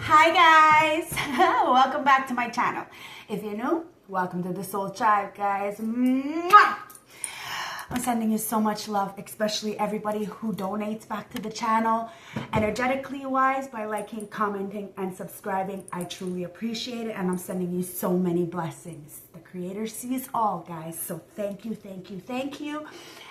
Hi guys, welcome back to my channel. If you're new, welcome to the Soul Tribe, guys. Mwah! I'm sending you so much love, especially everybody who donates back to the channel, energetically wise, by liking, commenting, and subscribing. I truly appreciate it, and I'm sending you so many blessings. The Creator sees all, guys, so thank you, thank you, thank you.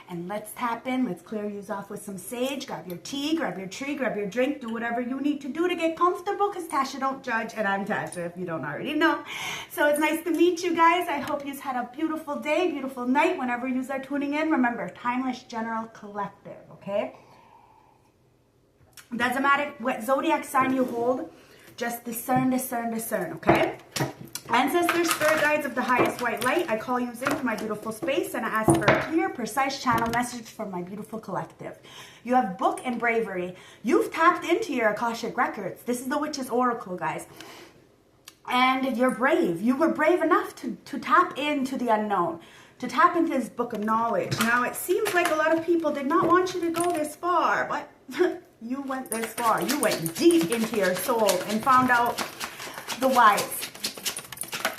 And let's tap in. Let's clear you off with some sage. Grab your tea, grab your tree, grab your drink. Do whatever you need to do to get comfortable, because Tasha don't judge, and I'm Tasha if you don't already know. So it's nice to meet you guys. I hope you've had a beautiful day, beautiful night whenever you are tuning in. Remember, timeless general collective, okay? Doesn't matter what zodiac sign you hold. Just discern, discern, discern, okay? Ancestors, spirit guides of the highest white light, I call you into my beautiful space and I ask for a clear, precise channel message from my beautiful collective. You have book and bravery. You've tapped into your Akashic records. This is the Witch's Oracle, guys. And you're brave. You were brave enough to tap into the unknown, to tap into this book of knowledge. Now, it seems like a lot of people did not want you to go this far, but you went this far. You went deep into your soul and found out the whys.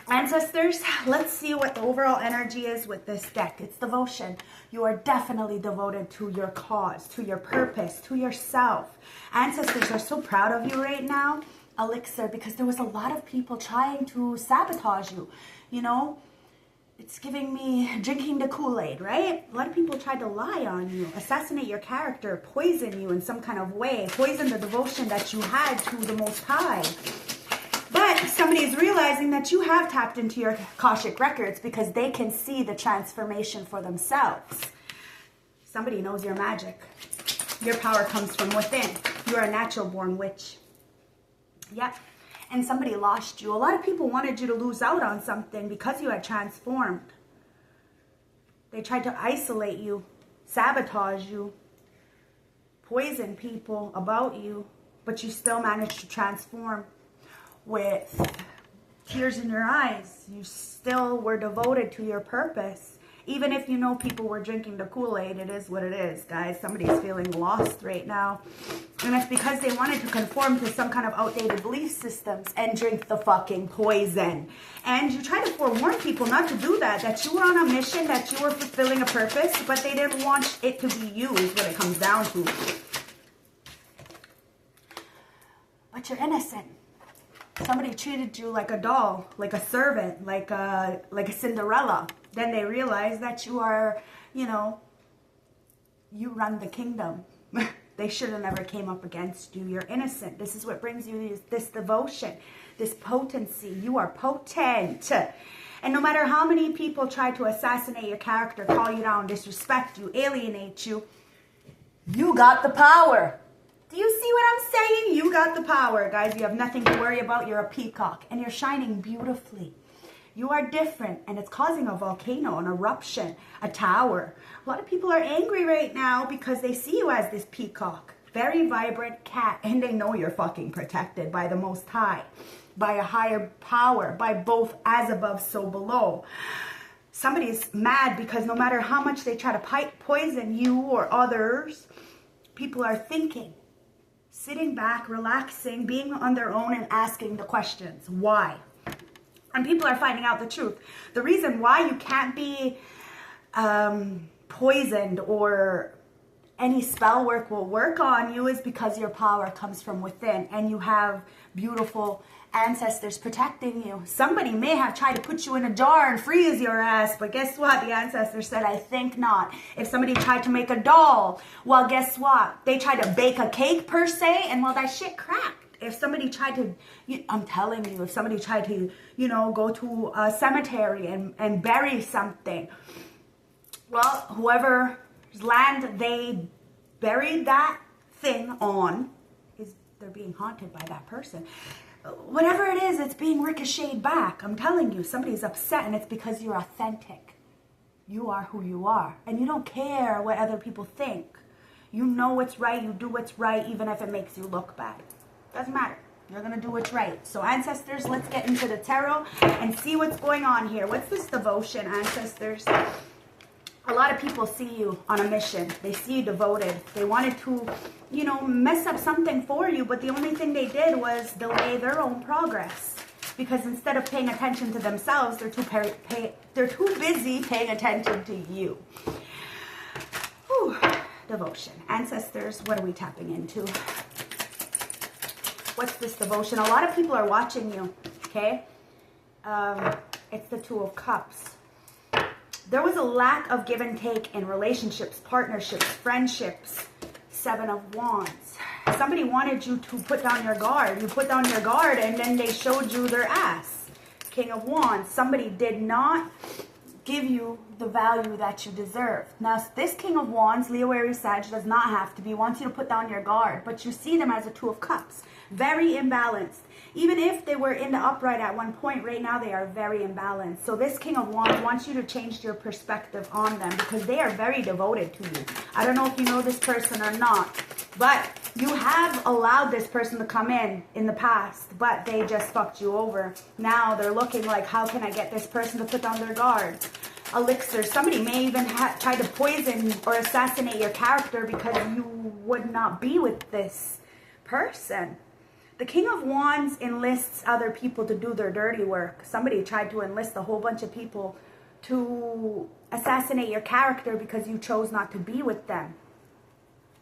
Ancestors, let's see what the overall energy is with this deck. It's devotion. You are definitely devoted to your cause, to your purpose, to yourself. Ancestors are so proud of you right now. Elixir, because there was a lot of people trying to sabotage you. You know, it's giving me drinking the Kool-Aid, right? A lot of people tried to lie on you, assassinate your character, poison you in some kind of way, poison the devotion that you had to the Most High. But somebody is realizing that you have tapped into your Akashic records because they can see the transformation for themselves. Somebody knows your magic. Your power comes from within. You are a natural born witch. Yep. And somebody lost you. A lot of people wanted you to lose out on something because you had transformed. They tried to isolate you, sabotage you, poison people about you, but you still managed to transform. With tears in your eyes, you still were devoted to your purpose. Even if you know people were drinking the Kool-Aid, it is what it is, guys. Somebody's feeling lost right now. And it's because they wanted to conform to some kind of outdated belief systems and drink the fucking poison. And you try to forewarn people not to do that, that you were on a mission, that you were fulfilling a purpose, but they didn't want it to be you, is what it comes down to. But you're innocent. Somebody treated you like a doll, like a servant, like a Cinderella. Then they realize that you are, you know, you run the kingdom. They should have never came up against you. You're innocent. This is what brings you this devotion, this potency. You are potent. And no matter how many people try to assassinate your character, call you down, disrespect you, alienate you, you got the power. Do you see what I'm saying? You got the power, guys. You have nothing to worry about. You're a peacock, and you're shining beautifully. You are different, and it's causing a volcano, an eruption, a tower. A lot of people are angry right now because they see you as this peacock, very vibrant cat, and they know you're fucking protected by the Most High, by a higher power, by both as above, so below. Somebody's mad because no matter how much they try to poison you or others, people are thinking, sitting back, relaxing, being on their own and asking the questions. Why? And people are finding out the truth. The reason why you can't be poisoned or any spell work will work on you is because your power comes from within and you have beautiful ancestors protecting you. Somebody may have tried to put you in a jar and freeze your ass, but guess what? The ancestors said, I think not. If somebody tried to make a doll, well, guess what? They tried to bake a cake per se, and well, that shit cracked. If somebody tried to, I'm telling you, if somebody tried to, you know, go to a cemetery and bury something, well, whoever's land they buried that thing on, they're being haunted by that person. Whatever it is, it's being ricocheted back. I'm telling you, somebody's upset, and it's because you're authentic. You are who you are, and you don't care what other people think. You know what's right, you do what's right, even if it makes you look bad. Doesn't matter. You're going to do what's right. So, ancestors, let's get into the tarot and see what's going on here. What's this devotion, ancestors? a lot of people see you on a mission. They see you devoted. They wanted to, you know, mess up something for you, but the only thing they did was delay their own progress. Because instead of paying attention to themselves, they're too busy paying attention to you. Whew. Devotion. Ancestors, what are we tapping into? What's this devotion? A lot of people are watching you, okay? It's the Two of Cups. There was a lack of give and take in relationships, partnerships, friendships. Seven of Wands. Somebody wanted you to put down your guard. You put down your guard and then they showed you their ass. King of Wands. Somebody did not give you the value that you deserve. Now, this King of Wands, Leo, Aries, Sag, does not have to be. Wants you to put down your guard. But you see them as a Two of Cups. Very imbalanced. Even if they were in the upright at one point, right now they are very imbalanced. So this King of Wands wants you to change your perspective on them because they are very devoted to you. I don't know if you know this person or not, but you have allowed this person to come in the past, but they just fucked you over. Now they're looking like, how can I get this person to put down their guard? Elixir. Somebody may even try to poison or assassinate your character because you would not be with this person. The King of Wands enlists other people to do their dirty work. Somebody tried to enlist a whole bunch of people to assassinate your character because you chose not to be with them.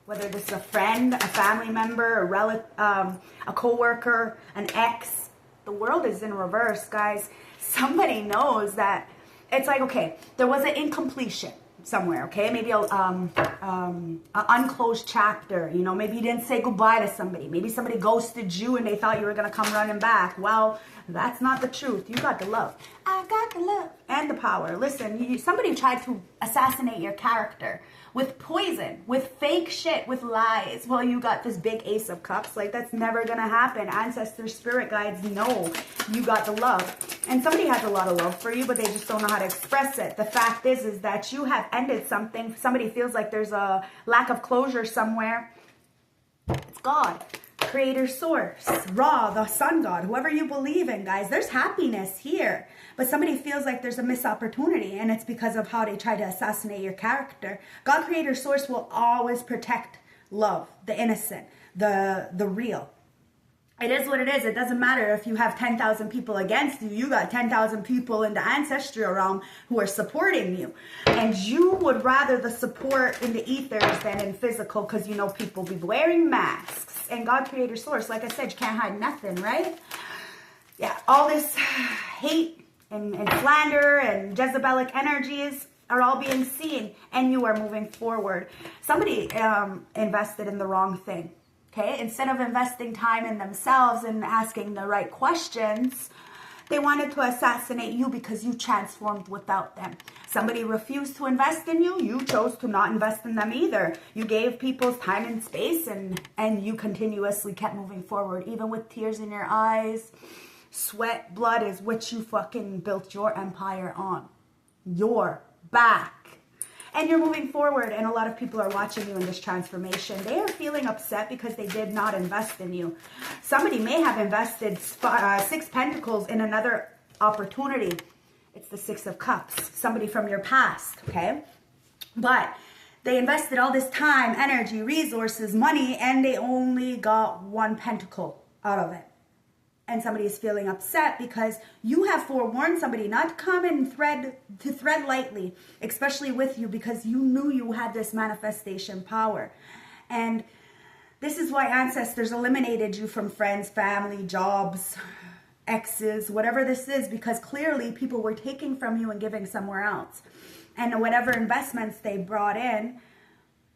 Whether this is a friend, a family member, a relative, a co-worker, an ex. The world is in reverse, guys. Somebody knows that it's like, okay, there was an incompletion somewhere, okay? Maybe an unclosed chapter, you know, maybe you didn't say goodbye to somebody. Maybe somebody ghosted you and they thought you were going to come running back. Well, that's not the truth. You got the love. I got the love and the power. Listen, somebody tried to assassinate your character with poison, with fake shit, with lies. Well, you got this big Ace of Cups. Like, that's never going to happen. Ancestors, spirit guides know you got the love. And somebody has a lot of love for you, but they just don't know how to express it. The fact is that you have ended something. Somebody feels like there's a lack of closure somewhere. It's God. Creator, source, Ra, the sun god, whoever you believe in, guys. There's happiness here. But somebody feels like there's a missed opportunity, and it's because of how they try to assassinate your character. God, creator, source will always protect love, the innocent, the real. It is what it is. It doesn't matter if you have 10,000 people against you. You got 10,000 people in the ancestral realm who are supporting you. And you would rather the support in the ethers than in physical because you know people be wearing masks. And God, creator, source, like I said, you can't hide nothing, right? Yeah, all this hate and slander and Jezebelic energies are all being seen. And you are moving forward. Somebody invested in the wrong thing. Okay, instead of investing time in themselves and asking the right questions, they wanted to assassinate you because you transformed without them. Somebody refused to invest in you. You chose to not invest in them either. You gave people's time and space and you continuously kept moving forward. Even with tears in your eyes, sweat, blood is what you fucking built your empire on. Your back. And you're moving forward, and a lot of people are watching you in this transformation. They are feeling upset because they did not invest in you. Somebody may have invested 6 pentacles in another opportunity. It's the 6 of Cups. Somebody from your past, okay? But they invested all this time, energy, resources, money, and they only got 1 pentacle out of it. And somebody is feeling upset because you have forewarned somebody not to come and thread lightly, especially with you, because you knew you had this manifestation power. And this is why ancestors eliminated you from friends, family, jobs, exes, whatever this is, because clearly people were taking from you and giving somewhere else. And whatever investments they brought in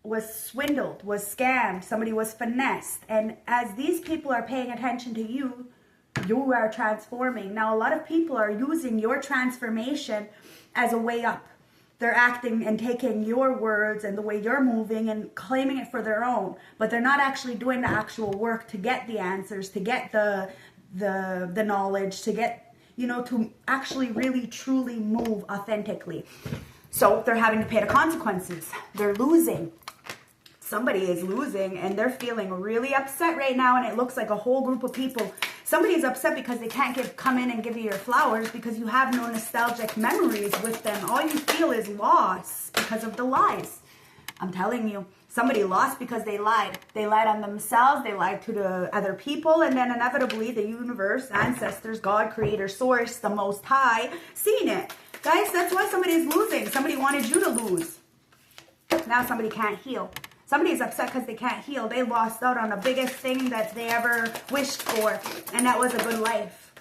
was swindled, was scammed, somebody was finessed. And as these people are paying attention to you, you are transforming. Now, a lot of people are using your transformation as a way up. They're acting and taking your words and the way you're moving and claiming it for their own. But they're not actually doing the actual work to get the answers, to get the knowledge, to get, you know, to actually really truly move authentically. So they're having to pay the consequences. They're losing. somebody is losing and they're feeling really upset right now, and it looks like a whole group of people. Somebody is upset because they can't come in and give you your flowers because you have no nostalgic memories with them. All you feel is loss because of the lies. I'm telling you, somebody lost because they lied. They lied on themselves, they lied to the other people, and then inevitably the universe, ancestors, God, creator, source, the most high, seen it. Guys, that's why somebody is losing. Somebody wanted you to lose. Now somebody can't heal. Somebody is upset because they can't heal. They lost out on the biggest thing that they ever wished for, and that was a good life.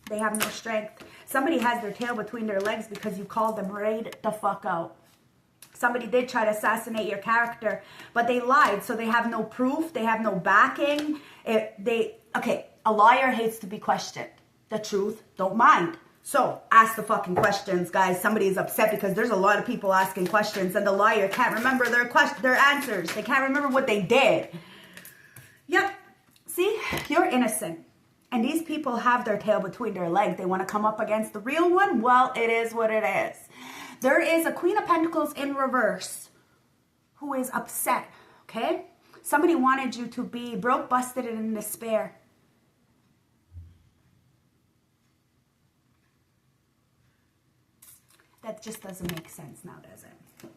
They have no strength. Somebody has their tail between their legs because you called them right the fuck out. Somebody did try to assassinate your character, but they lied, so they have no proof. They have no backing. Okay, a liar hates to be questioned. The truth, don't mind. So, ask the fucking questions, guys. Somebody is upset because there's a lot of people asking questions, and the liar can't remember their answers. They can't remember what they did. Yep. See? You're innocent. And these people have their tail between their legs. They want to come up against the real one? Well, it is what it is. There is a Queen of Pentacles in reverse who is upset, okay? Somebody wanted you to be broke, busted, and in despair. That just doesn't make sense now, does it?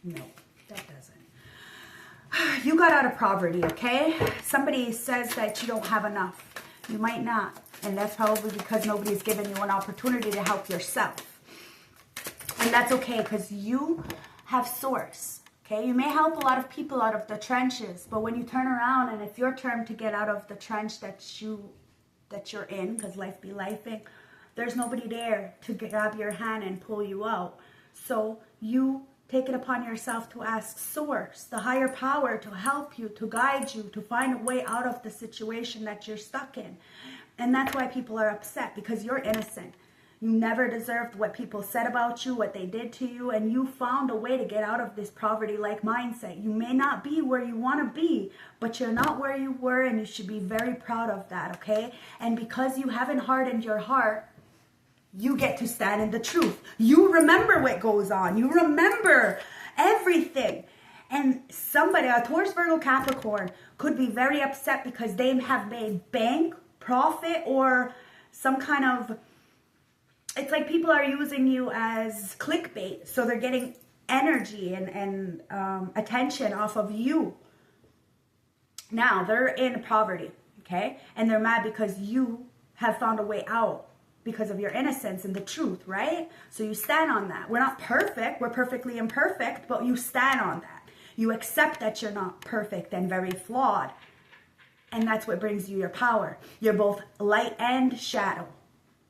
No, that doesn't. You got out of poverty, okay? Somebody says that you don't have enough. You might not. And that's probably because nobody's given you an opportunity to help yourself. And that's okay, because you have source, okay? You may help a lot of people out of the trenches, but when you turn around and it's your turn to get out of the trench that you're in, because life be lifing, there's nobody there to grab your hand and pull you out. So you take it upon yourself to ask source, the higher power, to help you, to guide you, to find a way out of the situation that you're stuck in. And that's why people are upset, because you're innocent. You never deserved what people said about you, what they did to you, and you found a way to get out of this poverty-like mindset. You may not be where you want to be, but you're not where you were, and you should be very proud of that, okay? And because you haven't hardened your heart, you get to stand in the truth. You remember what goes on. You remember everything. And somebody, a Taurus, Virgo, Capricorn, could be very upset because they have made bank, profit, or some kind of... It's like people are using you as clickbait. So they're getting energy and attention off of you. Now, they're in poverty, okay? And they're mad because you have found a way out because of your innocence and the truth, right? So you stand on that. We're not perfect. We're perfectly imperfect, but you stand on that. You accept that you're not perfect and very flawed. And that's what brings you your power. You're both light and shadow.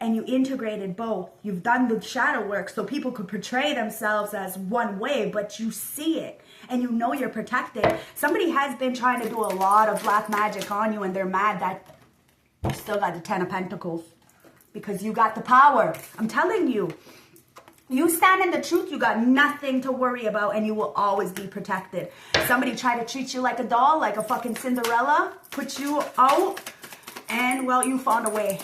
And you integrated both. You've done the shadow work so people could portray themselves as one way, but you see it and you know you're protected. Somebody has been trying to do a lot of black magic on you, and they're mad that you still got the 10 of Pentacles because you got the power. I'm telling you, you stand in the truth, you got nothing to worry about, and you will always be protected. Somebody tried to treat you like a doll, like a fucking Cinderella, put you out, and well, you found a way.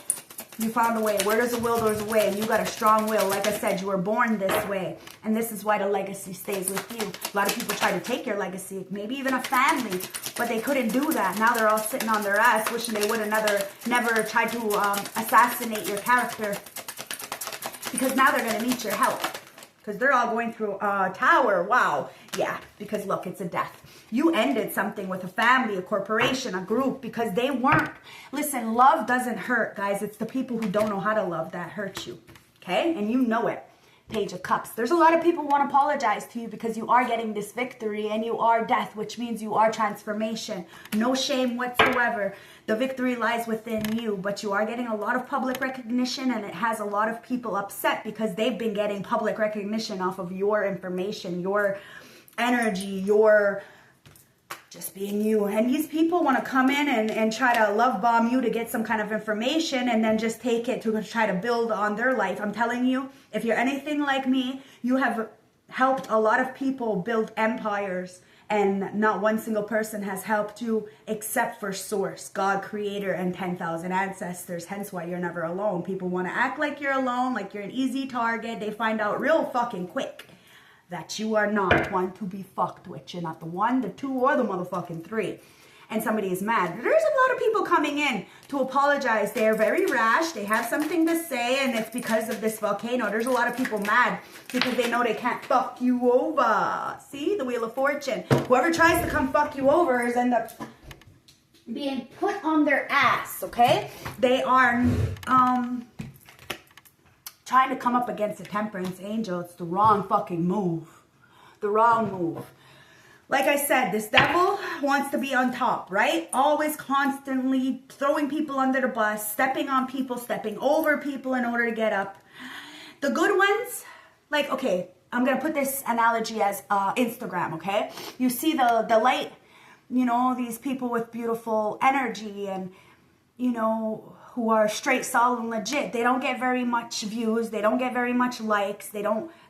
You found a way. Where there's a will, there's a way. And you got a strong will. Like I said, you were born this way. And this is why the legacy stays with you. A lot of people try to take your legacy, maybe even a family, but they couldn't do that. Now they're all sitting on their ass, wishing they would have never tried to assassinate your character. Because now they're going to need your help. Because they're all going through a tower. Wow. Yeah, because look, it's a death. You ended something with a family, a corporation, a group, because they weren't. Listen, love doesn't hurt, guys. It's the people who don't know how to love that hurt you. Okay? And you know it. Page of Cups. There's a lot of people who want to apologize to you because you are getting this victory and you are death, which means you are transformation. No shame whatsoever. The victory lies within you, but you are getting a lot of public recognition, and it has a lot of people upset because they've been getting public recognition off of your information, your energy, your just being you. And these people want to come in and try to love bomb you to get some kind of information and then just take it to try to build on their life. I'm telling you, if you're anything like me, you have helped a lot of people build empires, and not one single person has helped you except for Source, God, Creator, and 10,000 ancestors. Hence why you're never alone. People want to act like you're alone, like you're an easy target. They find out real fucking quick that you are not one to be fucked with. You're not the 1, the 2, or the motherfucking 3. And somebody is mad. There's a lot of people coming in to apologize. They're very rash. They have something to say, and it's because of this volcano. There's a lot of people mad because they know they can't fuck you over. See? The Wheel of Fortune. Whoever tries to come fuck you over is end up being put on their ass, okay? They are trying to come up against a temperance angel. It's the wrong fucking move. The wrong move. Like I said, this devil wants to be on top, right? Always constantly throwing people under the bus, stepping on people, stepping over people in order to get up. The good ones, like, okay, I'm going to put this analogy as Instagram, okay? You see the light, you know, these people with beautiful energy and, you know, who are straight, solid, and legit. They don't get very much views. They don't get very much likes.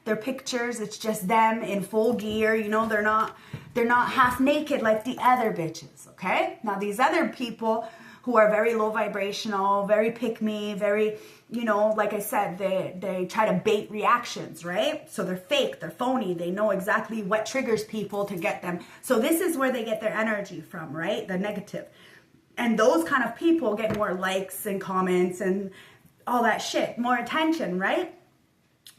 Their pictures, it's just them in full gear. You know, they're not half naked like the other bitches, okay? Now, these other people who are very low vibrational, very pick-me, very, you know, like I said, they try to bait reactions, right? So they're fake, they're phony. They know exactly what triggers people to get them. So this is where they get their energy from, right? The negative. And those kind of people get more likes and comments and all that shit, more attention, right?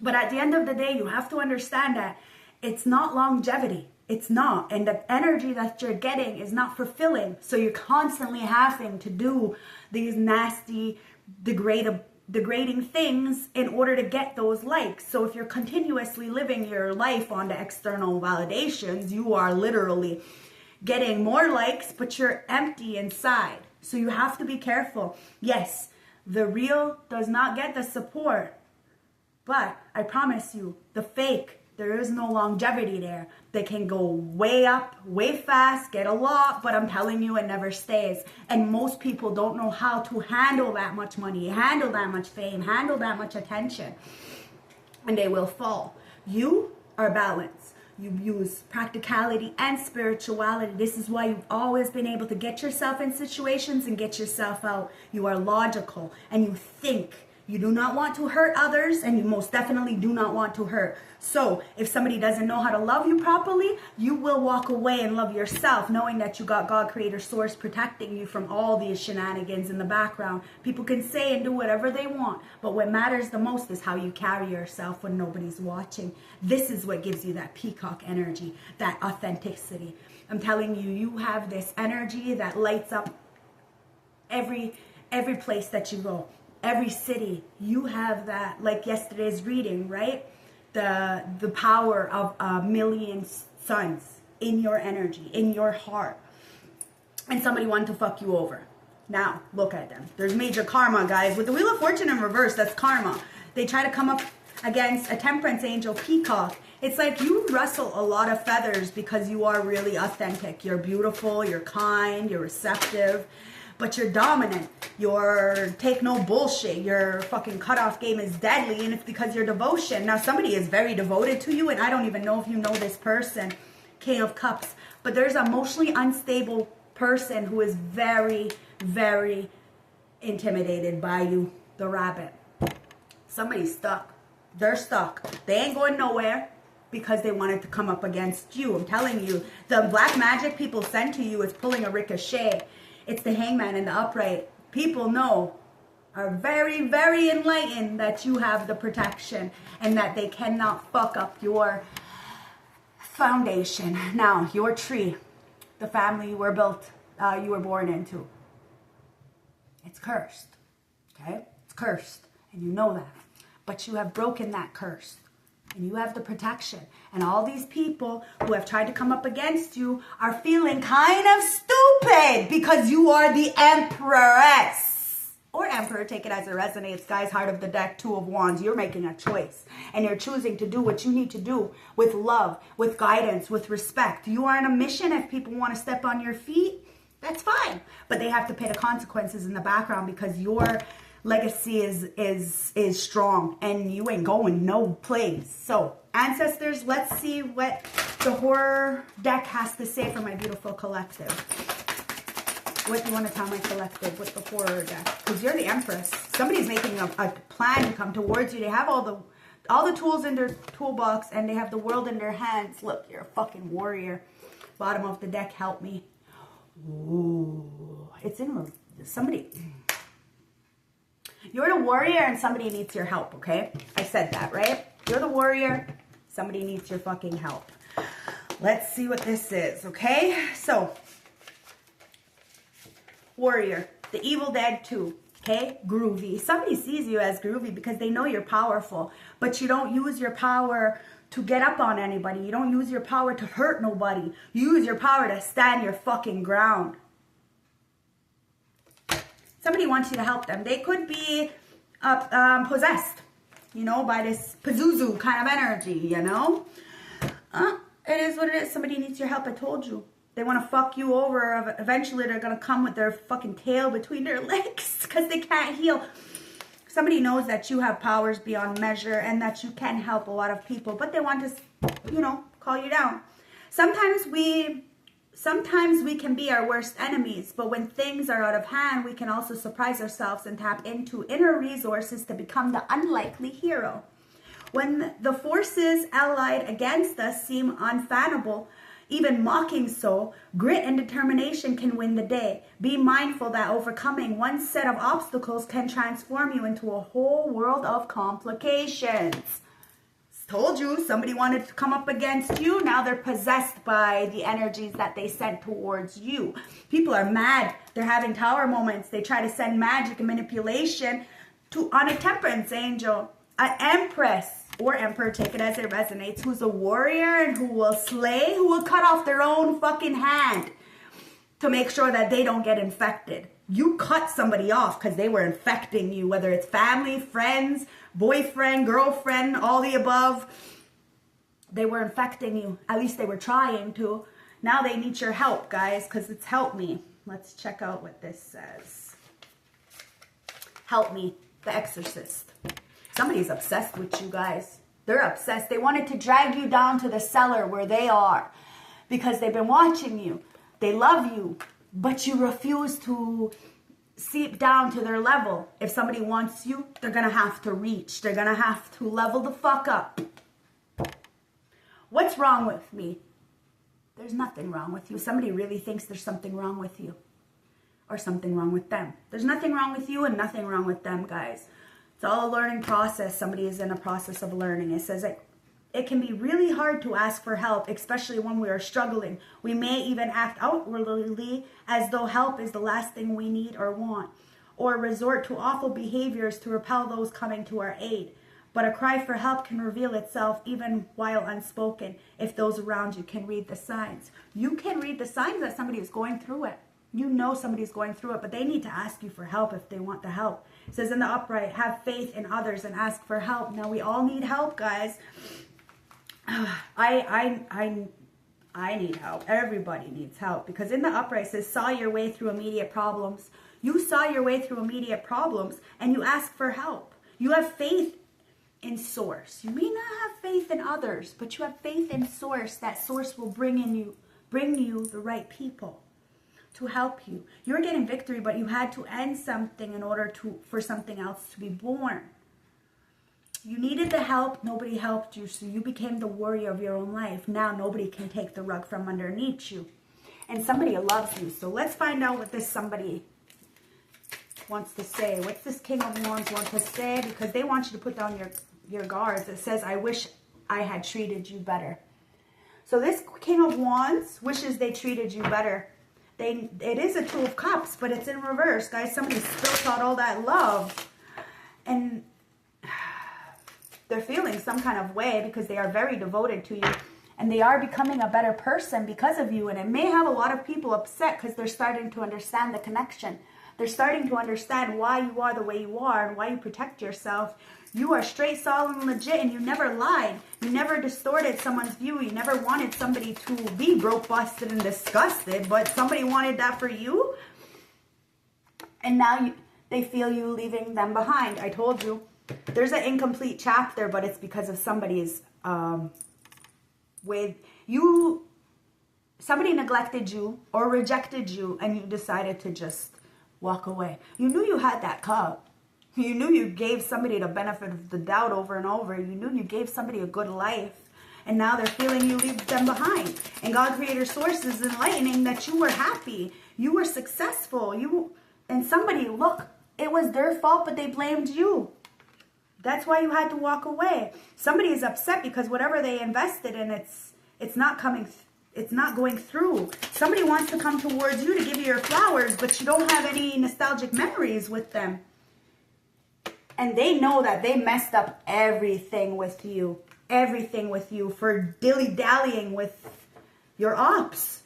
But at the end of the day, you have to understand that it's not longevity. It's not. And the energy that you're getting is not fulfilling. So you're constantly having to do these nasty, degrading things in order to get those likes. So if you're continuously living your life on the external validations, you are literally getting more likes, but you're empty inside. So you have to be careful. Yes, the real does not get the support. But I promise you, the fake, there is no longevity there. They can go way up, way fast, get a lot, but I'm telling you, it never stays. And most people don't know how to handle that much money, handle that much fame, handle that much attention. And they will fall. You are balanced. You use practicality and spirituality. This is why you've always been able to get yourself in situations and get yourself out. You are logical and you think. You do not want to hurt others, and you most definitely do not want to hurt. So if somebody doesn't know how to love you properly, you will walk away and love yourself, knowing that you got God, Creator, Source protecting you from all these shenanigans in the background. People can say and do whatever they want, but what matters the most is how you carry yourself when nobody's watching. This is what gives you that peacock energy, that authenticity. I'm telling you, you have this energy that lights up every place that you go. Every city, you have that, like yesterday's reading, right? The power of a million suns in your energy, in your heart. And somebody wanted to fuck you over. Now, look at them. There's major karma, guys. With the Wheel of Fortune in reverse, that's karma. They try to come up against a temperance angel, peacock. It's like you rustle a lot of feathers because you are really authentic. You're beautiful, you're kind, you're receptive. But you're dominant. You're take no bullshit. Your fucking cutoff game is deadly, and it's because your devotion. Now, somebody is very devoted to you, and I don't even know if you know this person, King of Cups. But there's an emotionally unstable person who is very, very intimidated by you, the rabbit. Somebody's stuck. They're stuck. They ain't going nowhere because they wanted to come up against you. I'm telling you, the black magic people send to you is pulling a ricochet. It's the Hangman and the Upright. People know, are very, very enlightened that you have the protection and that they cannot fuck up your foundation. Now, your tree, the family you were born into, it's cursed, okay? It's cursed, and you know that. But you have broken that curse. And you have the protection. And all these people who have tried to come up against you are feeling kind of stupid because you are the Empress. Or Emperor, take it as it resonates. Guys, heart of the deck, 2 of Wands. You're making a choice. And you're choosing to do what you need to do with love, with guidance, with respect. You are on a mission. If people want to step on your feet, that's fine. But they have to pay the consequences in the background because your legacy is strong and you ain't going no place. So ancestors, let's see what the horror deck has to say for my beautiful collective. What do you want to tell my collective with the horror deck? Because you're the Empress. Somebody's making a plan to come towards you. They have all all the tools in their toolbox, and they have the world in their hands. Look, you're a fucking warrior. Bottom of the deck, help me. Ooh, it's in somebody. You're the warrior and somebody needs your help, okay? I said that, right? You're the warrior. Somebody needs your fucking help. Let's see what this is, okay? So, warrior, the Evil Dead 2, okay? Groovy. Somebody sees you as groovy because they know you're powerful, but you don't use your power to get up on anybody. You don't use your power to hurt nobody. You use your power to stand your fucking ground. Somebody wants you to help them. They could be possessed, you know, by this Pazuzu kind of energy, you know. It is what it is. Somebody needs your help. I told you. They want to fuck you over. Eventually, they're going to come with their fucking tail between their legs because they can't heal. Somebody knows that you have powers beyond measure and that you can help a lot of people, but they want to, you know, call you down. Sometimes we can be our worst enemies, but when things are out of hand, we can also surprise ourselves and tap into inner resources to become the unlikely hero. When the forces allied against us seem unfathomable, even mocking so, grit and determination can win the day. Be mindful that overcoming one set of obstacles can transform you into a whole world of complications. Told you, somebody wanted to come up against you. Now they're possessed by the energies that they sent towards you. People are mad. They're having tower moments. They try to send magic and manipulation on a temperance angel, an empress or emperor, take it as it resonates, who's a warrior and who will slay, who will cut off their own fucking hand to make sure that they don't get infected. You cut somebody off because they were infecting you, whether it's family, friends, boyfriend, girlfriend, all the above. They were infecting you. At least they were trying to. Now they need your help, guys, because it's help me. Let's check out what this says. Help me, the exorcist. Somebody's obsessed with you guys. They're obsessed. They wanted to drag you down to the cellar where they are because they've been watching you. They love you, but you refuse to seep down to their level. If somebody wants you, they're going to have to reach. They're going to have to level the fuck up. What's wrong with me? There's nothing wrong with you. Somebody really thinks there's something wrong with you or something wrong with them. There's nothing wrong with you and nothing wrong with them, guys. It's all a learning process. Somebody is in a process of learning. It says it can be really hard to ask for help, especially when we are struggling. We may even act outwardly as though help is the last thing we need or want, or resort to awful behaviors to repel those coming to our aid. But a cry for help can reveal itself even while unspoken if those around you can read the signs. You can read the signs that somebody is going through it. You know somebody's going through it, but they need to ask you for help if they want the help. It says in the upright, have faith in others and ask for help. Now we all need help, guys. I need help. Everybody needs help, because in the upright it says saw your way through immediate problems. You saw your way through immediate problems and you ask for help. You have faith in source. You may not have faith in others, but you have faith in source. That source will bring you the right people to help you. You're getting victory, but you had to end something in order for something else to be born. You needed the help, nobody helped you, so you became the warrior of your own life. Now nobody can take the rug from underneath you. And somebody loves you. So let's find out what this somebody wants to say. What's this King of Wands want to say? Because they want you to put down your guards. It says, I wish I had treated you better. So this King of Wands wishes they treated you better. It is a Two of Cups, but it's in reverse, guys. Somebody spilt out all that love. And they're feeling some kind of way because they are very devoted to you. And they are becoming a better person because of you. And it may have a lot of people upset because they're starting to understand the connection. They're starting to understand why you are the way you are and why you protect yourself. You are straight, solid, and legit, and you never lied. You never distorted someone's view. You never wanted somebody to be broke, busted, and disgusted, but somebody wanted that for you. And now they feel you leaving them behind. I told you. There's an incomplete chapter, but it's because of somebody's somebody neglected you or rejected you, and you decided to just walk away. You knew you had that cup. You knew you gave somebody the benefit of the doubt over and over. You knew you gave somebody a good life. And now they're feeling you leave them behind. And God Creator Source is enlightening that you were happy. You were successful. And somebody, look, it was their fault, but they blamed you. That's why you had to walk away. Somebody is upset because whatever they invested in, it's not going through. Somebody wants to come towards you to give you your flowers, but you don't have any nostalgic memories with them. And they know that they messed up everything with you. Everything with you for dilly-dallying with your ops.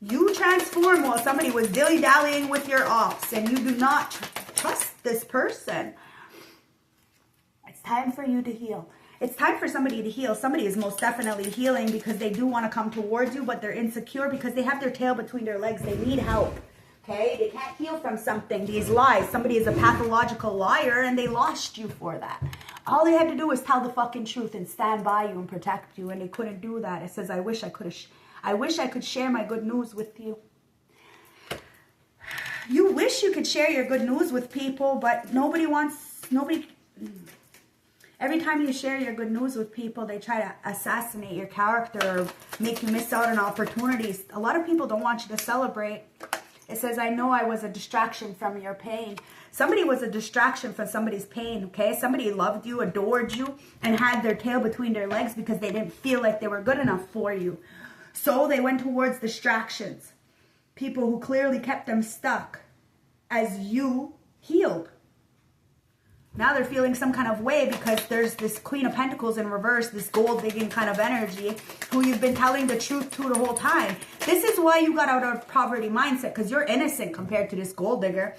You transform while somebody was dilly-dallying with your ops. And you do not trust this person. It's time for you to heal. It's time for somebody to heal. Somebody is most definitely healing because they do want to come towards you, but they're insecure because they have their tail between their legs. They need help. Okay? They can't heal from something. These lies. Somebody is a pathological liar and they lost you for that. All they had to do was tell the fucking truth and stand by you and protect you, and they couldn't do that. It says, I wish I could share my good news with you. You wish you could share your good news with people, but every time you share your good news with people, they try to assassinate your character or make you miss out on opportunities. A lot of people don't want you to celebrate. It says, I know I was a distraction from your pain. Somebody was a distraction from somebody's pain, okay? Somebody loved you, adored you, and had their tail between their legs because they didn't feel like they were good enough for you. So they went towards distractions. People who clearly kept them stuck as you healed. Now they're feeling some kind of way because there's this Queen of Pentacles in reverse, this gold digging kind of energy, who you've been telling the truth to the whole time. This is why you got out of poverty mindset, because you're innocent compared to this gold digger.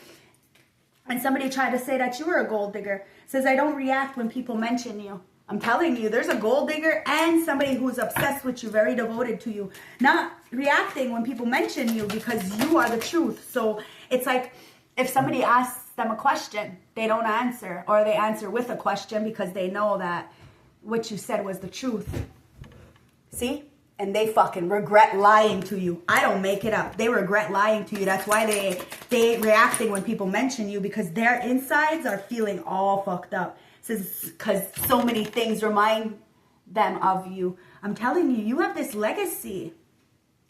And somebody tried to say that you were a gold digger. It says, I don't react when people mention you. I'm telling you, there's a gold digger and somebody who's obsessed with you, very devoted to you. Not reacting when people mention you because you are the truth. So it's like if somebody asks them a question, they don't answer, or they answer with a question because they know that what you said was the truth. See? And they fucking regret lying to you. I don't make it up. They regret lying to you. That's why they reacting when people mention you, because their insides are feeling all fucked up. It says because so many things remind them of you. I'm telling you, you have this legacy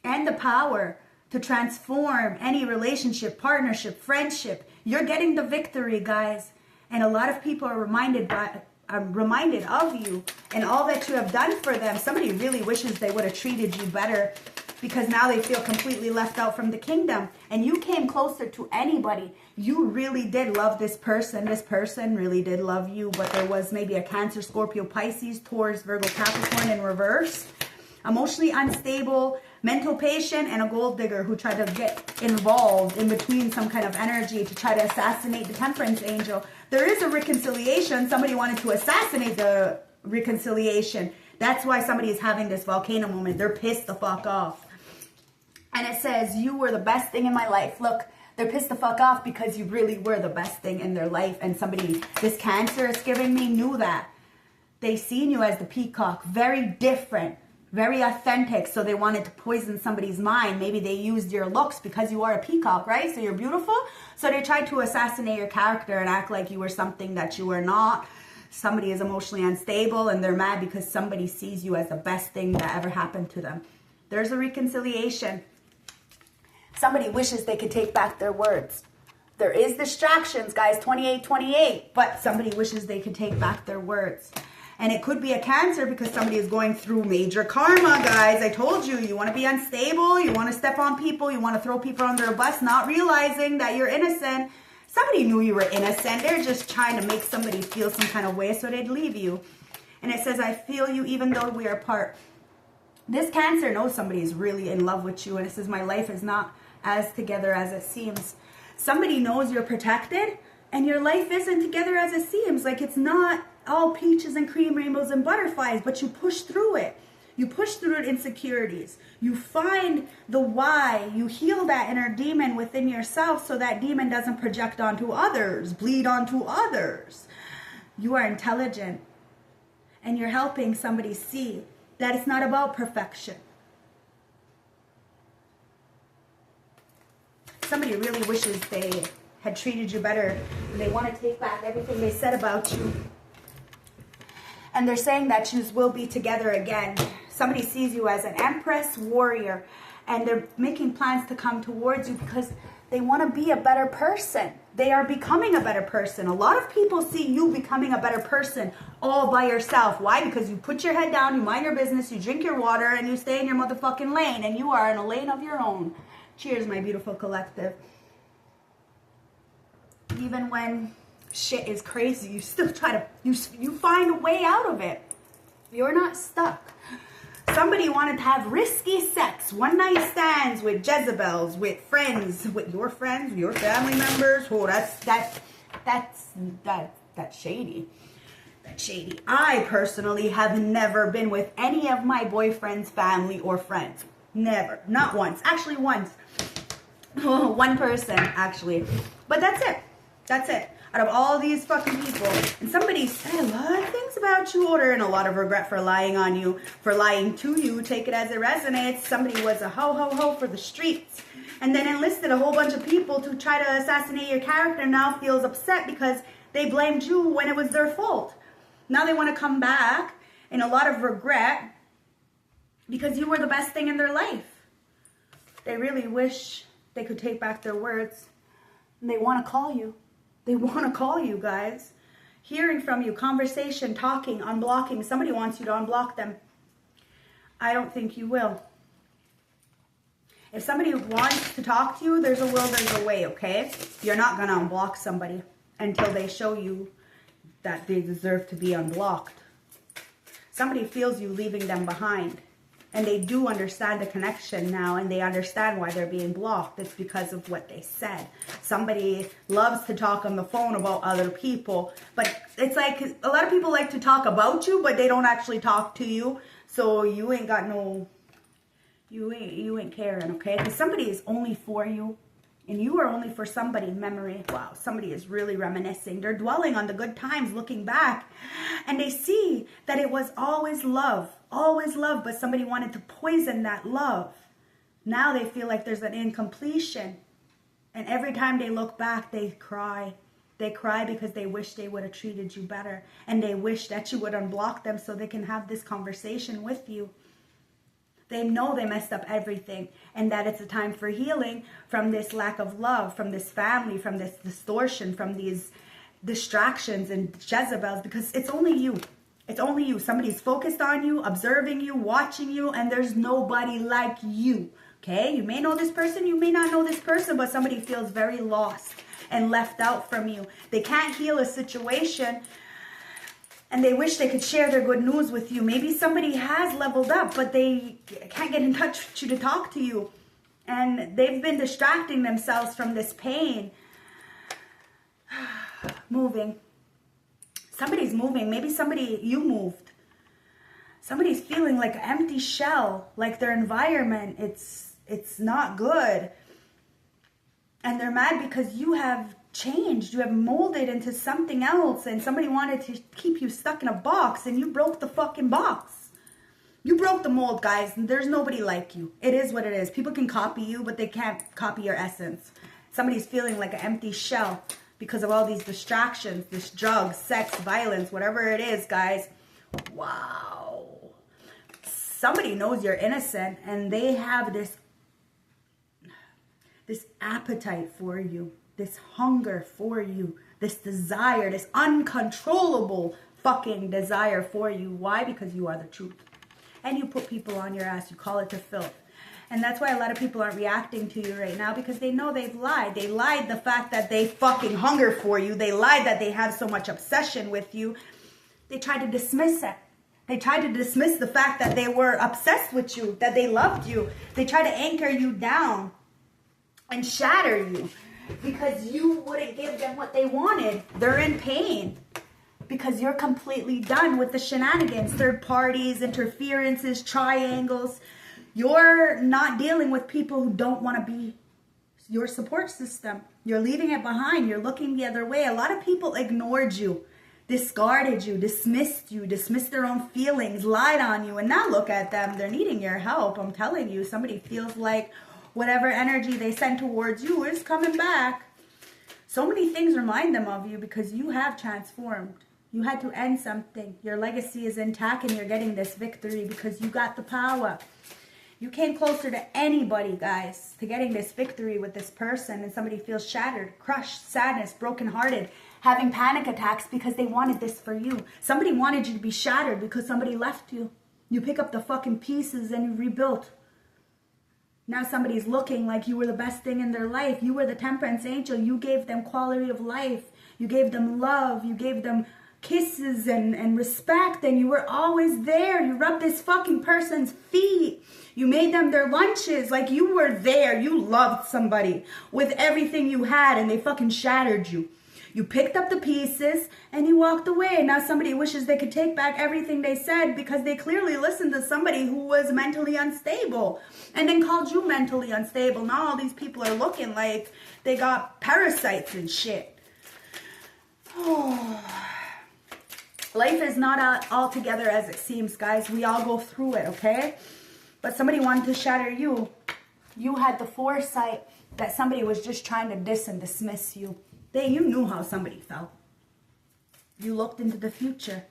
and the power to transform any relationship, partnership, friendship. You're getting the victory, guys. And a lot of people are reminded of you and all that you have done for them. Somebody really wishes they would have treated you better because now they feel completely left out from the kingdom. And you came closer to anybody. You really did love this person. This person really did love you, but there was maybe a Cancer, Scorpio, Pisces, Taurus, Virgo, Capricorn in reverse. Emotionally unstable, mental patient, and a gold digger who tried to get involved in between some kind of energy to try to assassinate the Temperance Angel. There is a reconciliation. Somebody wanted to assassinate the reconciliation. That's why somebody is having this volcano moment. They're pissed the fuck off. And it says, you were the best thing in my life. Look, they're pissed the fuck off because you really were the best thing in their life. And somebody, this Cancer is giving me, knew that. They seen you as the peacock. Very different. Very authentic. So they wanted to poison somebody's mind. Maybe they used your looks because you are a peacock, right? So you're beautiful. So they tried to assassinate your character and act like you were something that you were not. Somebody is emotionally unstable and they're mad because somebody sees you as the best thing that ever happened to them. There's a reconciliation. Somebody wishes they could take back their words. There is distractions, guys, 28, but somebody wishes they could take back their words. And it could be a Cancer because somebody is going through major karma, guys. I told you, you want to be unstable, you want to step on people, you want to throw people under a bus, not realizing that you're innocent. Somebody knew you were innocent. They're just trying to make somebody feel some kind of way so they'd leave you. And it says, I feel you even though we are apart. This Cancer knows somebody is really in love with you. And it says, my life is not as together as it seems. Somebody knows you're protected and your life isn't together as it seems. Like it's not all peaches and cream, rainbows and butterflies, but you push through it. You push through insecurities. You find the why. You heal that inner demon within yourself so that demon doesn't project onto others, bleed onto others. You are intelligent and you're helping somebody see that it's not about perfection. Somebody really wishes they had treated you better. And they want to take back everything they said about you. And they're saying that you will be together again. Somebody sees you as an empress warrior. And they're making plans to come towards you because they want to be a better person. They are becoming a better person. A lot of people see you becoming a better person all by yourself. Why? Because you put your head down, you mind your business, you drink your water, and you stay in your motherfucking lane. And you are in a lane of your own. Cheers, my beautiful collective. Even when shit is crazy, you still try to, you find a way out of it. You're not stuck. Somebody wanted to have risky sex, one night stands with Jezebels, with friends, with your friends, your family members. Oh, that's shady. That's shady. I personally have never been with any of my boyfriend's family or friends. Never. Not once. Actually, once. One person, actually. But that's it. That's it. Out of all these fucking people. And somebody said a lot of things about you, or in a lot of regret for lying on you, for lying to you. Take it as it resonates. Somebody was a ho for the streets. And then enlisted a whole bunch of people to try to assassinate your character. Now feels upset because they blamed you when it was their fault. Now they want to come back in a lot of regret because you were the best thing in their life. They really wish they could take back their words. And they want to call you. They want to call you, guys. Hearing from you, conversation, talking, unblocking. Somebody wants you to unblock them. I don't think you will. If somebody wants to talk to you, there's a will, there's a way, okay? You're not going to unblock somebody until they show you that they deserve to be unblocked. Somebody feels you leaving them behind. And they do understand the connection now, and they understand why they're being blocked. It's because of what they said. Somebody loves to talk on the phone about other people, but it's like a lot of people like to talk about you, but they don't actually talk to you. So you ain't got no, you ain't caring, okay? Because somebody is only for you, and you are only for somebody. Memory. Wow, somebody is really reminiscing. They're dwelling on the good times, looking back, and they see that it was always love, but somebody wanted to poison that love. Now they feel like there's an incompletion, and every time they look back, they cry. They cry because they wish they would have treated you better, and they wish that you would unblock them so they can have this conversation with you. They know they messed up everything, and that it's a time for healing from this lack of love, from this family, from this distortion, from these distractions and Jezebels, because it's only you. It's only you. Somebody's focused on you, observing you, watching you, and there's nobody like you, okay? You may know this person, you may not know this person, but somebody feels very lost and left out from you. They can't heal a situation, and they wish they could share their good news with you. Maybe somebody has leveled up, but they can't get in touch with you to talk to you. And they've been distracting themselves from this pain. Moving. Somebody's moving. Maybe you moved. Somebody's feeling like an empty shell, like their environment, it's not good. And they're mad because you have changed. You have molded into something else, and somebody wanted to keep you stuck in a box, and you broke the fucking box. You broke the mold, guys, and there's nobody like you. It is what it is. People can copy you, but they can't copy your essence. Somebody's feeling like an empty shell because of all these distractions, this drugs, sex, violence, whatever it is, guys. Wow. Somebody knows you're innocent, and they have this appetite for you, this hunger for you, this desire, this uncontrollable fucking desire for you. Why? Because you are the truth. And you put people on your ass. You call it to filth. And that's why a lot of people aren't reacting to you right now, because they know they've lied. They lied the fact that they fucking hunger for you. They lied that they have so much obsession with you. They tried to dismiss it. They tried to dismiss the fact that they were obsessed with you, that they loved you. They tried to anchor you down and shatter you because you wouldn't give them what they wanted. They're in pain because you're completely done with the shenanigans, third parties, interferences, triangles. You're not dealing with people who don't want to be your support system. You're leaving it behind. You're looking the other way. A lot of people ignored you, discarded you, dismissed their own feelings, lied on you, and now look at them. They're needing your help. I'm telling you, somebody feels like whatever energy they sent towards you is coming back. So many things remind them of you because you have transformed. You had to end something. Your legacy is intact and you're getting this victory because you got the power. You came closer to anybody, guys, to getting this victory with this person, and somebody feels shattered, crushed, sadness, brokenhearted, having panic attacks because they wanted this for you. Somebody wanted you to be shattered because somebody left you. You pick up the fucking pieces and you rebuilt. Now somebody's looking like you were the best thing in their life. You were the temperance angel. You gave them quality of life. You gave them love. You gave them kisses and respect, and you were always there. You rubbed this fucking person's feet. You made them their lunches. Like, you were there. You loved somebody with everything you had, and they fucking shattered you. You picked up the pieces and you walked away. Now somebody wishes they could take back everything they said because they clearly listened to somebody who was mentally unstable and then called you mentally unstable. Now all these people are looking like they got parasites and shit. Oh. Life is not altogether as it seems, guys. We all go through it, okay? But somebody wanted to shatter you. You had the foresight that somebody was just trying to diss and dismiss you. You knew how somebody felt. You looked into the future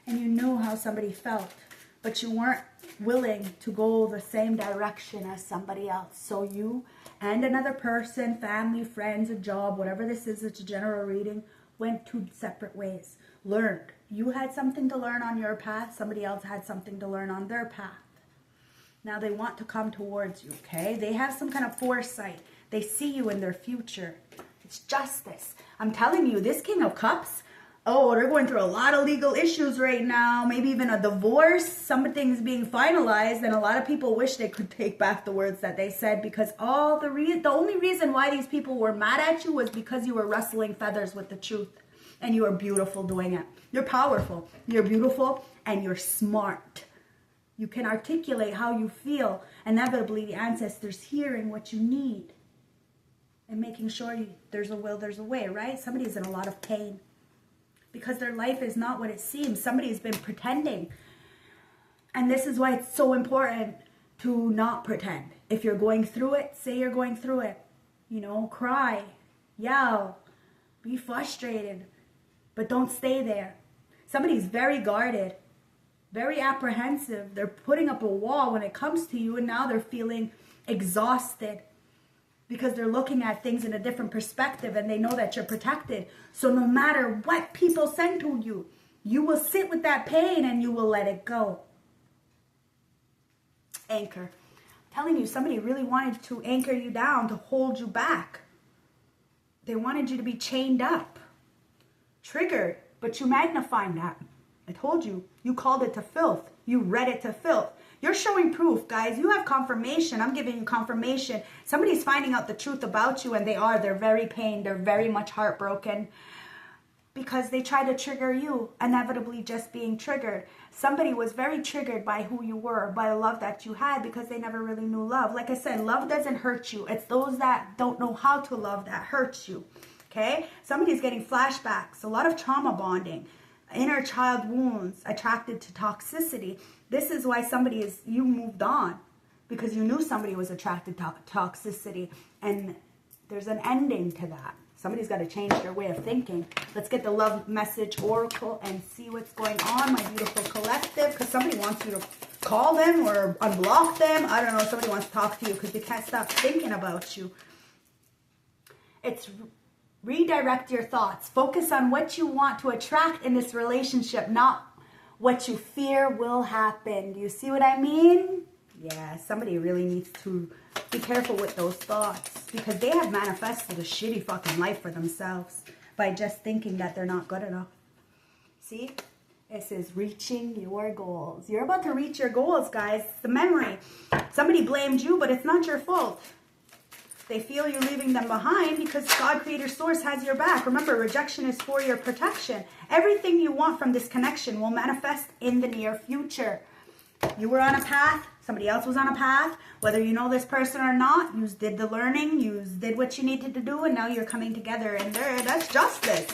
and you knew how somebody felt, but you weren't willing to go the same direction as somebody else. So you and another person, family, friends, a job, whatever this is, it's a general reading, went two separate ways. Learned. You had something to learn on your path. Somebody else had something to learn on their path. Now they want to come towards you, okay? They have some kind of foresight. They see you in their future. It's justice. I'm telling you, this King of Cups, oh, they're going through a lot of legal issues right now. Maybe even a divorce. Something's being finalized, and a lot of people wish they could take back the words that they said, because the only reason why these people were mad at you was because you were rustling feathers with the truth, and you were beautiful doing it. You're powerful. You're beautiful, and you're smart. You can articulate how you feel. Inevitably, the ancestors hearing what you need. And making sure there's a will, there's a way, right? Somebody's in a lot of pain because their life is not what it seems. Somebody's been pretending. And this is why it's so important to not pretend. If you're going through it, say you're going through it. You know, cry, yell, be frustrated, but don't stay there. Somebody's very guarded, very apprehensive. They're putting up a wall when it comes to you, and now they're feeling exhausted, because they're looking at things in a different perspective and they know that you're protected. So no matter what people send to you, you will sit with that pain and you will let it go. Anchor. I'm telling you, somebody really wanted to anchor you down, to hold you back. They wanted you to be chained up, triggered, but you magnified that. I told you, you called it to filth. You read it to filth. You're showing proof, guys. You have confirmation. I'm giving you confirmation. Somebody's finding out the truth about you, and they're very pained. They're very much heartbroken because they try to trigger you, inevitably just being triggered. Somebody was very triggered by who you were, by the love that you had, because they never really knew love. Like I said, love doesn't hurt you. It's those that don't know how to love that hurts you, okay? Somebody's getting flashbacks, a lot of trauma bonding, inner child wounds, attracted to toxicity. This is why you moved on, because you knew somebody was attracted to toxicity, and there's an ending to that. Somebody's got to change their way of thinking. Let's get the love message oracle and see what's going on, my beautiful collective, because somebody wants you to call them or unblock them. I don't know. Somebody wants to talk to you because they can't stop thinking about you. It's redirect your thoughts. Focus on what you want to attract in this relationship, not what you fear will happen. Do you see what I mean? Yeah, somebody really needs to be careful with those thoughts, because they have manifested a shitty fucking life for themselves by just thinking that they're not good enough. See? It says reaching your goals. You're about to reach your goals, guys. It's the memory. Somebody blamed you, but it's not your fault. They feel you're leaving them behind because God, Creator, Source has your back. Remember, rejection is for your protection. Everything you want from this connection will manifest in the near future. You were on a path. Somebody else was on a path. Whether you know this person or not, you did the learning. You did what you needed to do, and now you're coming together. And that's justice.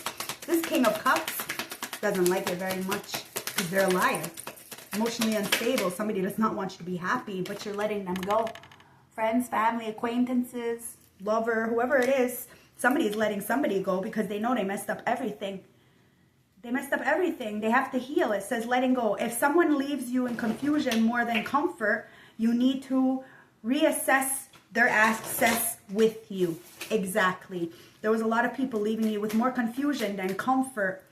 This King of Cups doesn't like it very much because they're a liar. Emotionally unstable. Somebody does not want you to be happy, but you're letting them go. Friends, family, acquaintances, lover, whoever it is, Somebody's letting somebody go because they know they messed up everything. They messed up everything. They have to heal. It says letting go. If someone leaves you in confusion more than comfort, you need to reassess their access with you. Exactly. There was a lot of people leaving you with more confusion than comfort.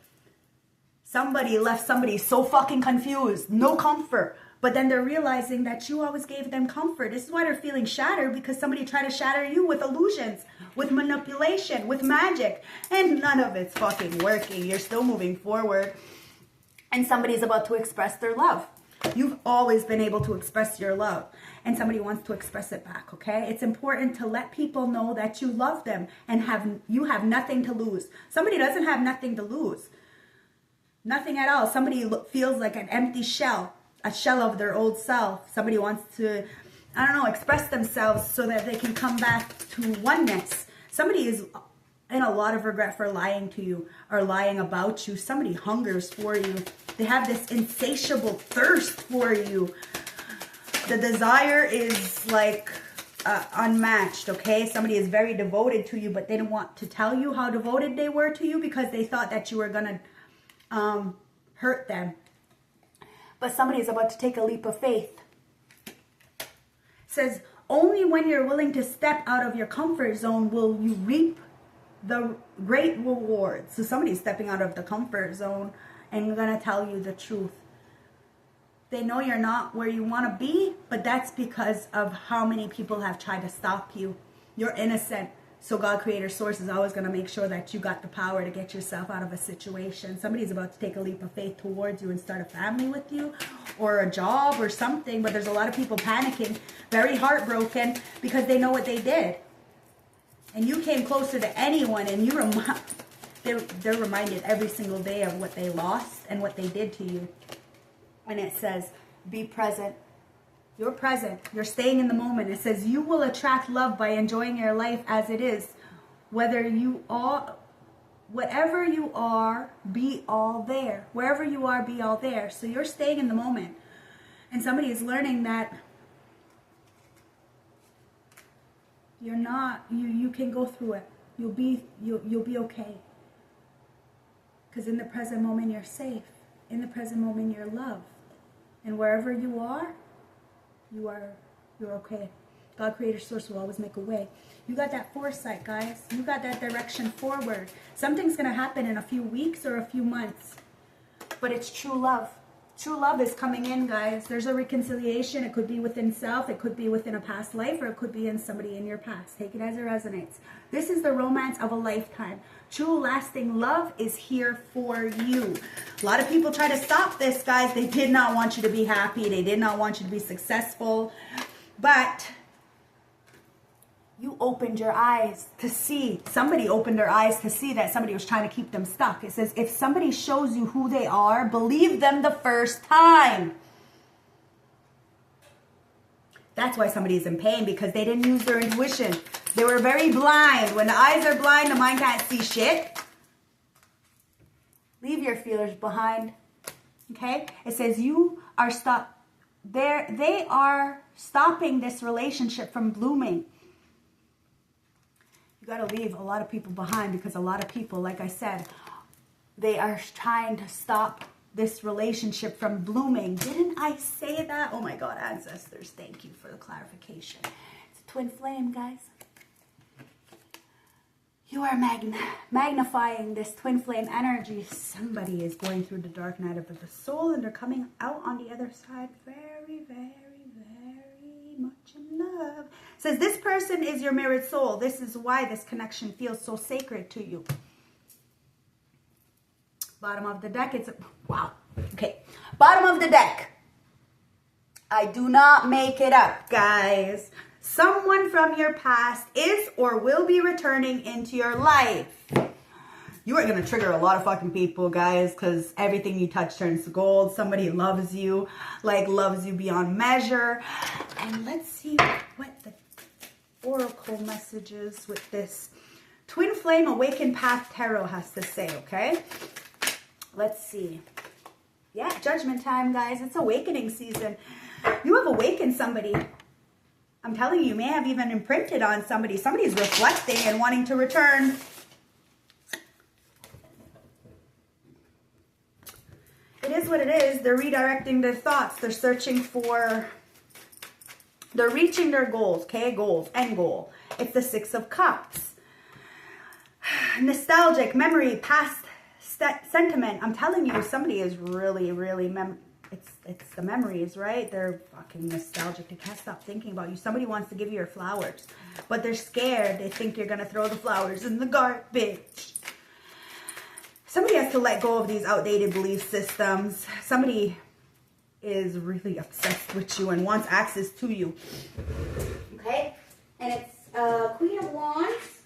Somebody left somebody so fucking confused. No comfort. But then they're realizing that you always gave them comfort. This is why they're feeling shattered, because somebody tried to shatter you with illusions, with manipulation, with magic. And none of it's fucking working. You're still moving forward. And somebody's about to express their love. You've always been able to express your love. And somebody wants to express it back, okay? It's important to let people know that you love them and you have nothing to lose. Somebody doesn't have nothing to lose. Nothing at all. Somebody feels like an empty shell. A shell of their old self. Somebody wants to, I don't know, express themselves so that they can come back to oneness. Somebody is in a lot of regret for lying to you or lying about you. Somebody hungers for you. They have this insatiable thirst for you. The desire is like unmatched, okay? Somebody is very devoted to you, but they didn't want to tell you how devoted they were to you because they thought that you were going to hurt them. But somebody is about to take a leap of faith. It says, only when you're willing to step out of your comfort zone will you reap the great rewards. So somebody's stepping out of the comfort zone and going to tell you the truth. They know you're not where you want to be, but that's because of how many people have tried to stop you. You're innocent. So God, Creator, Source is always going to make sure that you got the power to get yourself out of a situation. Somebody's about to take a leap of faith towards you and start a family with you or a job or something. But there's a lot of people panicking, very heartbroken because they know what they did. And you came closer to anyone and they're reminded every single day of what they lost and what they did to you. And it says, be present. You're present. You're staying in the moment. It says you will attract love by enjoying your life as it is. Whatever you are, be all there. Wherever you are, be all there. So you're staying in the moment. And somebody is learning that you're not, you can go through it. You'll be okay. Because in the present moment, you're safe. In the present moment, you're loved. And wherever you are, you're okay. God, Creator, Source will always make a way. You got that foresight, guys. You got that direction forward. Something's going to happen in a few weeks or a few months. But it's true love. True love is coming in, guys. There's a reconciliation. It could be within self. It could be within a past life. Or it could be in somebody in your past. Take it as it resonates. This is the romance of a lifetime. True lasting love is here for you. A lot of people try to stop this, guys. They did not want you to be happy. They did not want you to be successful. But you opened your eyes to see. Somebody opened their eyes to see that somebody was trying to keep them stuck. It says, if somebody shows you who they are, believe them the first time. That's why somebody is in pain, because they didn't use their intuition. They were very blind. When the eyes are blind, the mind can't see shit. Leave your feelers behind. Okay? It says you are they are stopping this relationship from blooming. You got to leave a lot of people behind, because a lot of people, like I said, they are trying to stop this relationship from blooming. Didn't I say that? Oh my God, ancestors, thank you for the clarification. It's a twin flame, guys. You are magnifying this twin flame energy. Somebody is going through the dark night of the soul, and they're coming out on the other side very, very, very much in love. It says this person is your mirrored soul. This is why this connection feels so sacred to you. Bottom of the deck, it's wow. Okay, bottom of the deck. I do not make it up, guys. Someone from your past is or will be returning into your life. You are going to trigger a lot of fucking people, guys, because everything you touch turns to gold. Somebody loves you, like loves you beyond measure. And let's see what the oracle messages with this Twin Flame Awakened Path Tarot has to say, okay? Let's see. Yeah, judgment time, guys. It's awakening season. You have awakened somebody. I'm telling you may have even imprinted on somebody. Somebody's reflecting and wanting to return. It is what it is. They're redirecting their thoughts. They're searching for, they're reaching their goals, okay? Goals, end goal. It's the Six of Cups. Nostalgic, memory, past sentiment. I'm telling you, somebody is really, really, it's the memories, right? They're fucking nostalgic. They can't stop thinking about you. Somebody wants to give you your flowers, but they're scared. They think you're going to throw the flowers in the garbage. Somebody has to let go of these outdated belief systems. Somebody is really obsessed with you and wants access to you. Okay? And it's Queen of Wands.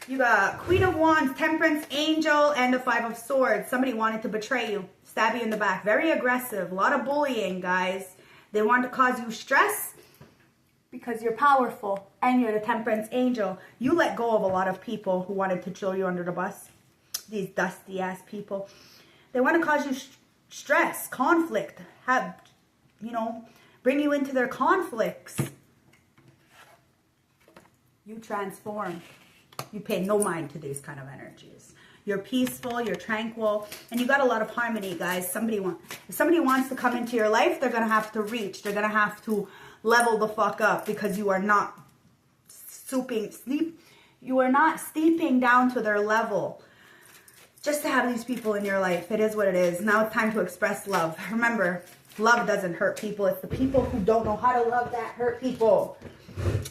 You got Queen of Wands, Temperance, Angel, and the Five of Swords. Somebody wanted to betray you, stab you in the back. Very aggressive. A lot of bullying, guys. They want to cause you stress because you're powerful and you're the Temperance Angel. You let go of a lot of people who wanted to throw you under the bus. These dusty ass people. They want to cause you stress, conflict, have, you know, bring you into their conflicts. You transform. You pay no mind to these kind of energies. You're peaceful, you're tranquil, and you got a lot of harmony, guys. If somebody wants to come into your life, they're going to have to reach. They're going to have to level the fuck up because you are not you are not steeping down to their level. Just to have these people in your life. It is what it is. Now it's time to express love. Remember, love doesn't hurt people. It's the people who don't know how to love that hurt people.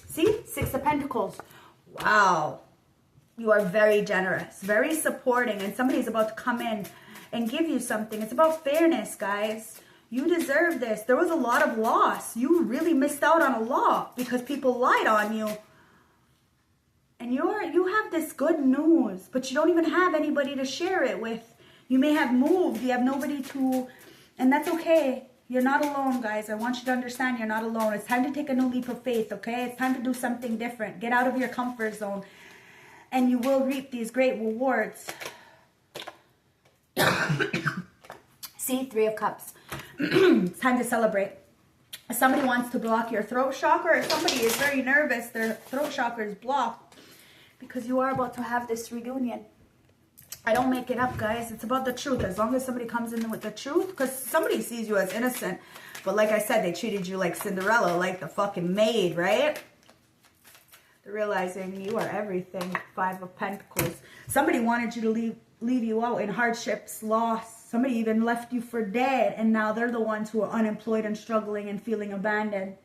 See? Six of Pentacles. Wow. You are very generous, very supporting, and somebody's about to come in and give you something. It's about fairness, guys. You deserve this. There was a lot of loss. You really missed out on a lot because people lied on you. And you have this good news, but you don't even have anybody to share it with. You may have moved. You have nobody to, and that's okay. You're not alone, guys. I want you to understand you're not alone. It's time to take a new leap of faith, okay? It's time to do something different. Get out of your comfort zone. And you will reap these great rewards. See, Three of Cups. It's time to celebrate. If somebody wants to block your throat chakra, or somebody is very nervous, their throat chakra is blocked, because you are about to have this reunion. I don't make it up, guys. It's about the truth. As long as somebody comes in with the truth, because somebody sees you as innocent. But like I said, they treated you like Cinderella, like the fucking maid, right? They're realizing you are everything. Five of Pentacles. Somebody wanted you to leave you out in hardships, loss. Somebody even left you for dead, and now they're the ones who are unemployed and struggling and feeling abandoned.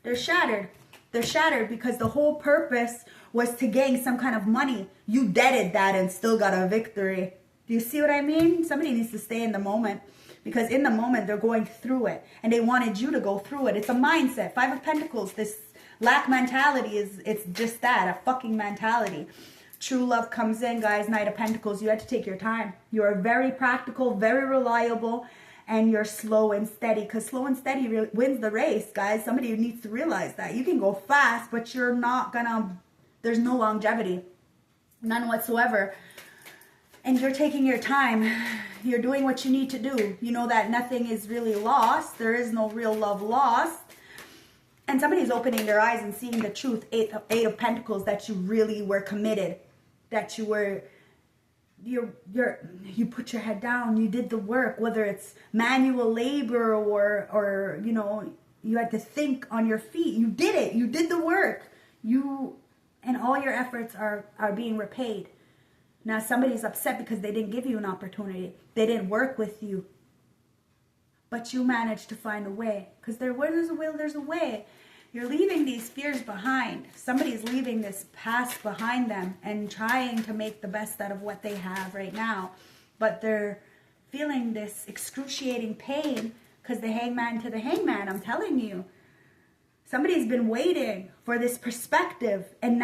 They're shattered. They're shattered because the whole purpose was to gain some kind of money. You deaded that and still got a victory. Do you see what I mean? Somebody needs to stay in the moment, because in the moment they're going through it, and they wanted you to go through it. It's a mindset. Five of Pentacles, this lack mentality it's just that, a fucking mentality. True love comes in, guys. Knight of Pentacles. You had to take your time. You are very practical, very reliable, and you're slow and steady, because slow and steady wins the race, guys. Somebody needs to realize that. You can go fast, but you're not gonna, there's no longevity, none whatsoever. And you're taking your time. You're doing what you need to do. You know that nothing is really lost. There is no real love lost. And somebody's opening their eyes and seeing the truth. Eight of Pentacles, that you really were committed. That you were, you put your head down. You did the work, whether it's manual labor or you know, you had to think on your feet. You did it. You did the work. And all your efforts are being repaid. Now somebody's upset because they didn't give you an opportunity. They didn't work with you. But you managed to find a way. Because where there's a will, there's a way. You're leaving these fears behind. Somebody's leaving this past behind them and trying to make the best out of what they have right now. But they're feeling this excruciating pain because the hangman to the hangman, I'm telling you. Somebody's been waiting for this perspective, and now